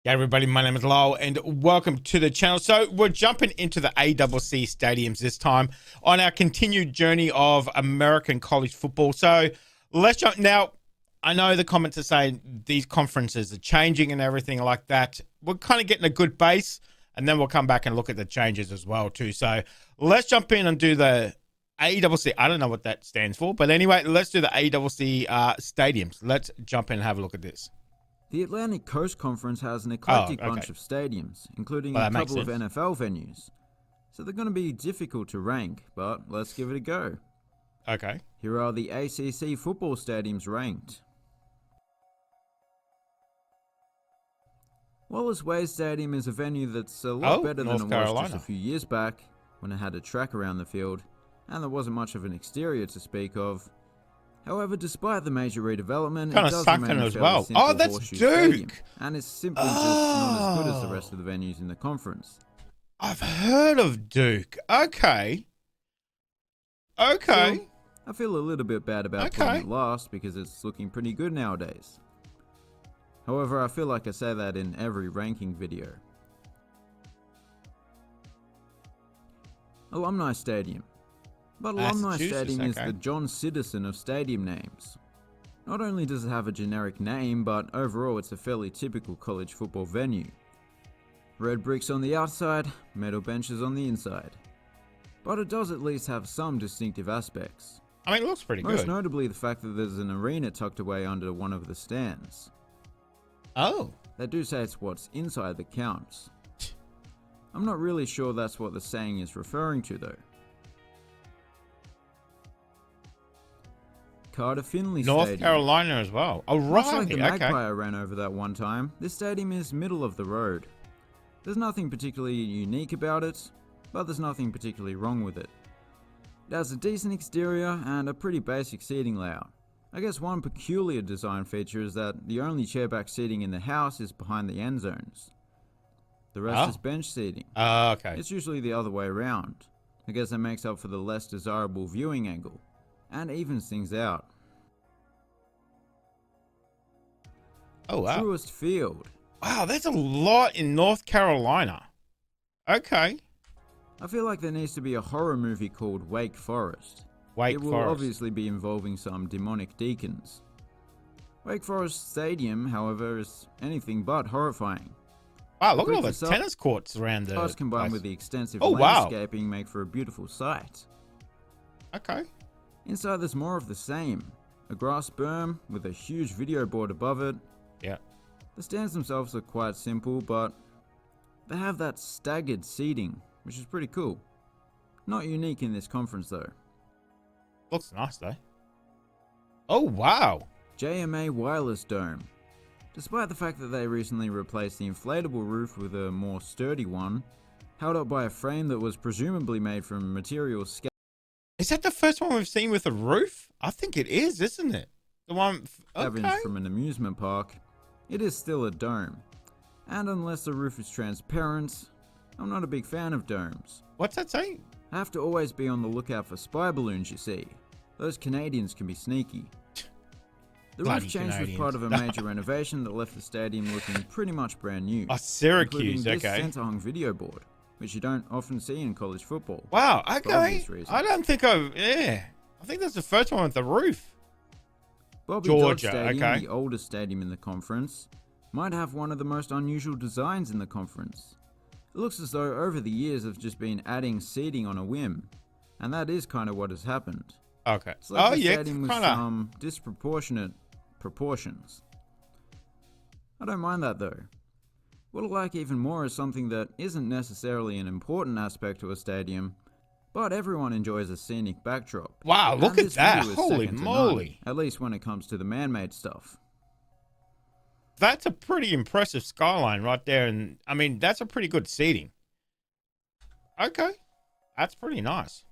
Yeah, everybody, my name is Lowell and welcome to the channel. So we're jumping into the ACC stadiums this time on our continued journey of American college football. So let's jump. Now, I know the comments are saying these conferences are changing and everything like that. We're kind of getting a good base, and then we'll come back and look at the changes as well too. So let's jump in and do the ACC. I don't know what that stands for, but anyway, let's do the ACC stadiums. Let's jump in and have a look at this. The Atlantic Coast Conference has an eclectic bunch of stadiums, including a couple of NFL venues. So they're going to be difficult to rank, but let's give it a go. Okay. Here are the ACC football stadiums ranked. Wallace Way Stadium is a venue that's a lot better than it was just a few years back, when it had a track around the field, and there wasn't much of an exterior to speak of. However, despite the major redevelopment, kind it of does remain as a well. simple Oh, that's horseshoe Duke. stadium, and is simply just not as good as the rest of the venues in the conference. I've heard of Duke. Okay. Still, I feel a little bit bad about putting it last because it's looking pretty good nowadays. However, I feel like I say that in every ranking video. Alumni Stadium. But Alumni Stadium is the John Citizen of stadium names. Not only does it have a generic name, but overall it's a fairly typical college football venue. Red bricks on the outside, metal benches on the inside. But it does at least have some distinctive aspects. I mean, it looks pretty good. Most notably the fact that there's an arena tucked away under one of the stands. Oh. They do say it's what's inside that counts. I'm not really sure that's what the saying is referring to though. Carter Finley Stadium. North Carolina as well. Oh, right. Much like the Magpie I ran over that one time, this stadium is middle of the road. There's nothing particularly unique about it, but there's nothing particularly wrong with it. It has a decent exterior and a pretty basic seating layout. I guess one peculiar design feature is that the only chairback seating in the house is behind the end zones. The rest is bench seating. Okay. It's usually the other way around. I guess that makes up for the less desirable viewing angle, and evens things out. Oh, wow. Truist Field. Wow, there's a lot in North Carolina. Okay. I feel like there needs to be a horror movie called Wake Forest. It will obviously be involving some demonic deacons. Wake Forest Stadium, however, is anything but horrifying. Wow, look at all the tennis courts around the place. Combined with the extensive landscaping make for a beautiful sight. Okay. Inside there's more of the same. A grass berm with a huge video board above it. Yeah. The stands themselves are quite simple, but they have that staggered seating, which is pretty cool. Not unique in this conference though. Looks nice though. Oh, wow. JMA Wireless Dome. Despite the fact that they recently replaced the inflatable roof with a more sturdy one, held up by a frame that was presumably made from materials. Is that the first one we've seen with a roof? I think it is, isn't it? The one scavenged from an amusement park. It is still a dome. And unless the roof is transparent, I'm not a big fan of domes. What's that saying? I have to always be on the lookout for spy balloons, you see. Those Canadians can be sneaky. The roof change was part of a major renovation that left the stadium looking pretty much brand new. Oh, Syracuse, including this center-hung video board, which you don't often see in college football. Wow, okay. I don't think I think that's the first one with the roof. Bobby Dodd Stadium, the oldest stadium in the conference, might have one of the most unusual designs in the conference. It looks as though over the years they've just been adding seating on a whim, and that is kind of what has happened. Okay. It's like a stadium with some disproportionate proportions. I don't mind that though. What I like even more is something that isn't necessarily an important aspect to a stadium, but everyone enjoys a scenic backdrop. Wow, look at that. Holy moly. At least when it comes to the man-made stuff. That's a pretty impressive skyline right there, and I mean, that's a pretty good seating. Okay. That's pretty nice.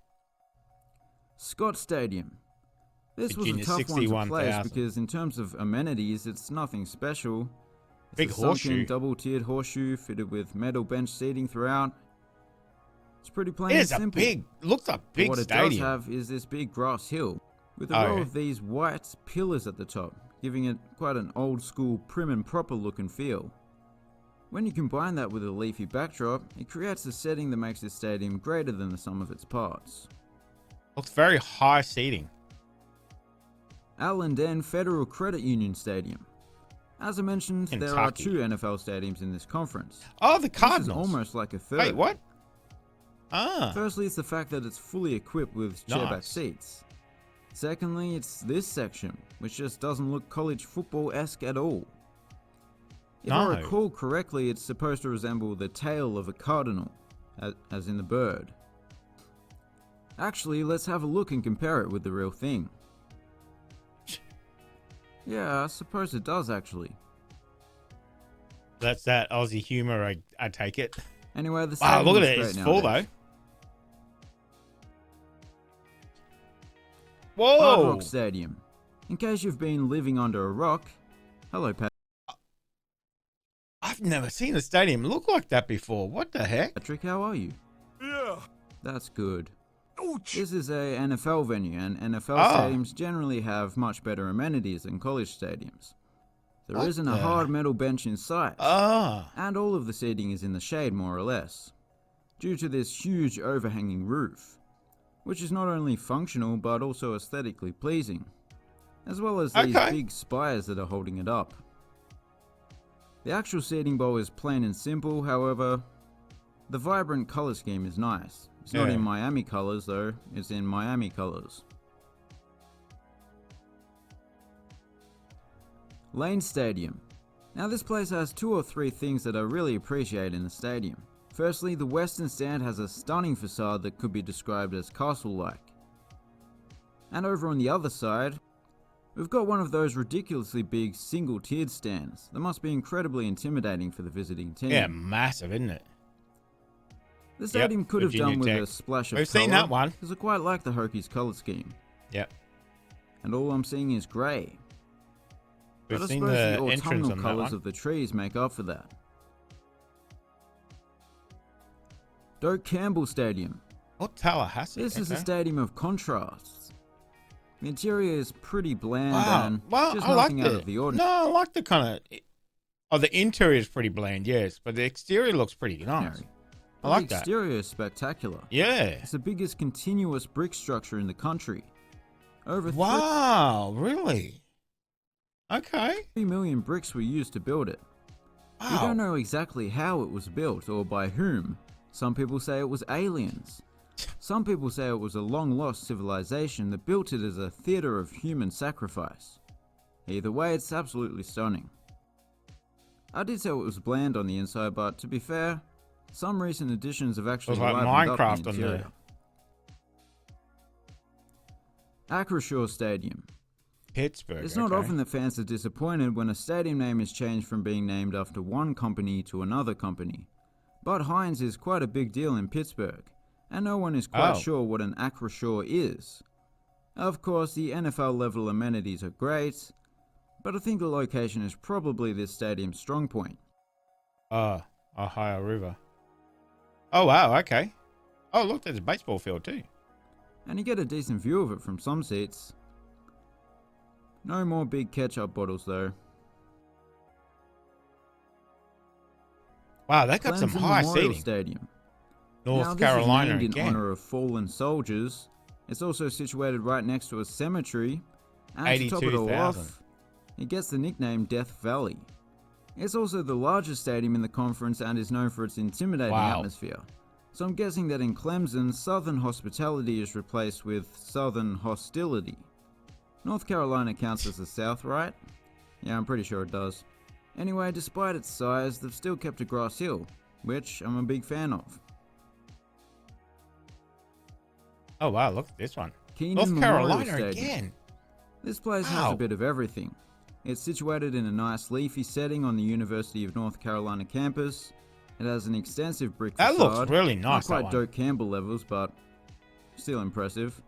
Scott Stadium. This was a tough one to place because in terms of amenities, it's nothing special. It's big horseshoe. Double-tiered horseshoe fitted with metal bench seating throughout. It's pretty plain and simple. Looks like big what stadium. What it does have is this big grass hill with a row of these white pillars at the top, giving it quite an old school prim and proper look and feel. When you combine that with a leafy backdrop, it creates a setting that makes this stadium greater than the sum of its parts. Looks very high seating. Allendale Federal Credit Union Stadium. As I mentioned, there are Kentucky. 2 NFL stadiums in this conference. Oh, the This is Cardinals. almost like a third. Wait, what? Ah, Firstly, it's the fact that it's fully equipped with chairback Nice. seats. Secondly, it's this section, which just doesn't look college football-esque at all. If I No. recall correctly, it's supposed to resemble the tail of a cardinal, as in the bird. Actually, let's have a look and compare it with the real thing. Yeah, I suppose it does actually. that's that Aussie humor. I take it. Anyway, the Wow, stadium look at looks it. great It's full though. nowadays. Hard Whoa. Rock Stadium. In case you've been living under a rock, hello I've never seen a stadium look like that before. What the heck? Patrick, how are you? Yeah. That's good. Ouch. This is a NFL venue, and NFL Oh. stadiums generally have much better amenities than college stadiums. There What isn't a the- hard metal bench in sight, Ah, and all of the seating is in the shade more or less, due to this huge overhanging roof, which is not only functional but also aesthetically pleasing, as well as these Okay. big spires that are holding it up. The actual seating bowl is plain and simple, however, the vibrant color scheme is nice. It's not Yeah. in Miami colors though, it's in Miami colors. Lane Stadium. Now this place has 2 or 3 things that I really appreciate in the stadium. Firstly, the western stand has a stunning facade that could be described as castle-like. And over on the other side, we've got one of those ridiculously big single-tiered stands that must be incredibly intimidating for the visiting team. yeah, massive, isn't it? The stadium could have Virginia done with Tech. a splash of We've color, seen that one. because I quite like the Hokies color scheme. Yep. And all I'm seeing is grey. We've But I seen suppose the the entrance autumnal on that colours one. of the trees make up for that. Doak Campbell Stadium. Oh, Tallahassee. This is a okay. stadium of contrasts. The interior is pretty bland Wow. and Well, just I like nothing out of the ordinary. No, I like the kind of. Oh, the interior is pretty bland, yes, but the exterior looks pretty nice. I like the that. exterior is spectacular. Yeah. It's the biggest continuous brick structure in the country. Over Wow, really? Okay. 3 million bricks were used to build it. We Wow. don't know exactly how it was built or by whom. Some people say it was aliens. Some people say it was a long-lost civilization that built it as a theater of human sacrifice. Either way, it's absolutely stunning. I did say it was bland on the inside, but to be fair, some recent additions have actually It was like livened up Minecraft the on interior. Acrisure Stadium. Pittsburgh. It's not okay. often that fans are disappointed when a stadium name is changed from being named after one company to another company. But Heinz is quite a big deal in Pittsburgh, and no one is quite Oh. sure what an Acrisure is. Of course, the NFL level amenities are great, but I think the location is probably this stadium's strong point. Ohio River. Oh, wow, okay. Oh, look, there's a baseball field too. And you get a decent view of it from some seats. No more big ketchup bottles though. Wow, they got some Clemson high Memorial seating. Stadium. North Now, Carolina this is named in again. honor of fallen soldiers. It's also situated right next to a cemetery, and to top it all 82,000. off, it gets the nickname Death Valley. It's also the largest stadium in the conference and is known for its intimidating Wow. atmosphere. So I'm guessing that in Clemson, Southern hospitality is replaced with Southern hostility. North Carolina counts as the South, right? Yeah, I'm pretty sure it does. Anyway, despite its size, they've still kept a grass hill, which I'm a big fan of. Oh, wow, look at this one. Keenan North Memorial Carolina Stadium. again. This place has Wow. a bit of everything. It's situated in a nice leafy setting on the University of North Carolina campus. It has an extensive brick That facade. looks really nice, Not that quite one. Doak Campbell levels, but still impressive.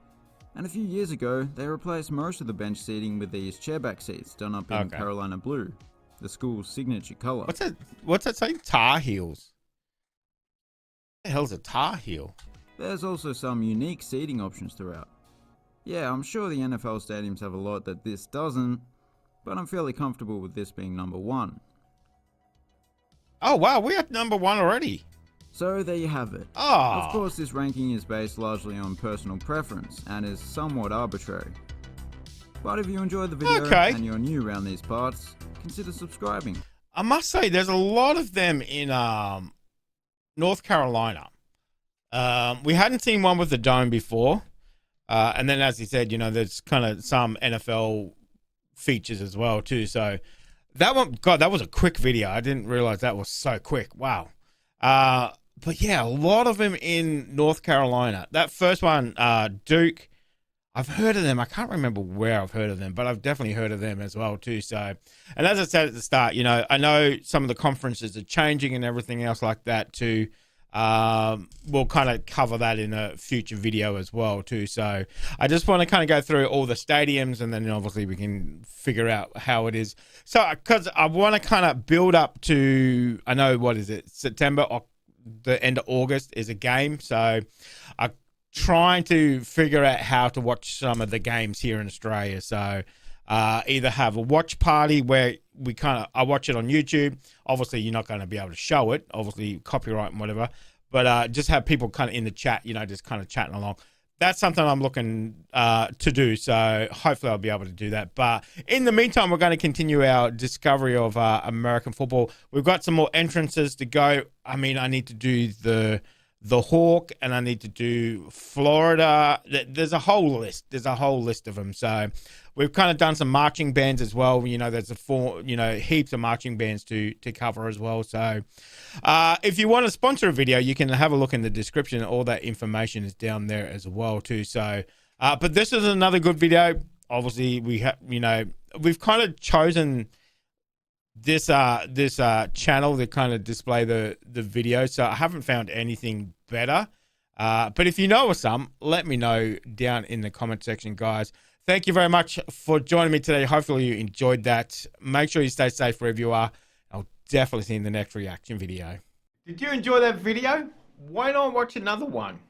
And a few years ago, they replaced most of the bench seating with these chairback seats done up in Okay. Carolina blue, the school's signature color. What's that saying? Tar Heels. What the hell's a Tar Heel? There's also some unique seating options throughout. Yeah, I'm sure the NFL stadiums have a lot that this doesn't, but I'm fairly comfortable with this being number one. Oh, wow. We're at number 1 already. So there you have it. Oh. Of course, this ranking is based largely on personal preference and is somewhat arbitrary. But if you enjoyed the video and you're new around these parts, consider subscribing. I must say, there's a lot of them in North Carolina. We hadn't seen one with the dome before. And then, as he said, you know, there's kind of some NFL features as well, too. So that one, God, that was a quick video. I didn't realize that was so quick. Wow. But yeah, a lot of them in North Carolina. That first one, Duke, I've heard of them. I can't remember where I've heard of them, but I've definitely heard of them as well too. So, and as I said at the start, you know, I know some of the conferences are changing and everything else like that too. We'll kind of cover that in a future video as well too. So I just want to kind of go through all the stadiums, and then obviously we can figure out how it is. So because I want to kind of build up to, I know, what is it, September or the end of August is a game. So I'm trying to figure out how to watch some of the games here in Australia. So either have a watch party where I watch it on YouTube. Obviously, you're not going to be able to show it, obviously copyright and whatever, but just have people kind of in the chat, you know, just kind of chatting along. That's something I'm looking to do. So hopefully I'll be able to do that. But in the meantime, we're going to continue our discovery of American football. We've got some more entrances to go. I mean, I need to do the Hawk, and I need to do Florida. There's a whole list. There's a whole list of them. So we've kind of done some marching bands as well. You know, there's heaps of marching bands to cover as well. So if you want to sponsor a video, you can have a look in the description. All that information is down there as well too. So, but this is another good video. Obviously, we've kind of chosen this channel to kind of display the video. So I haven't found anything better. But if you know of some, let me know down in the comment section, guys. Thank you very much for joining me today. Hopefully you enjoyed that. Make sure you stay safe wherever you are. I'll definitely see you in the next reaction video. Did you enjoy that video? Why not watch another one?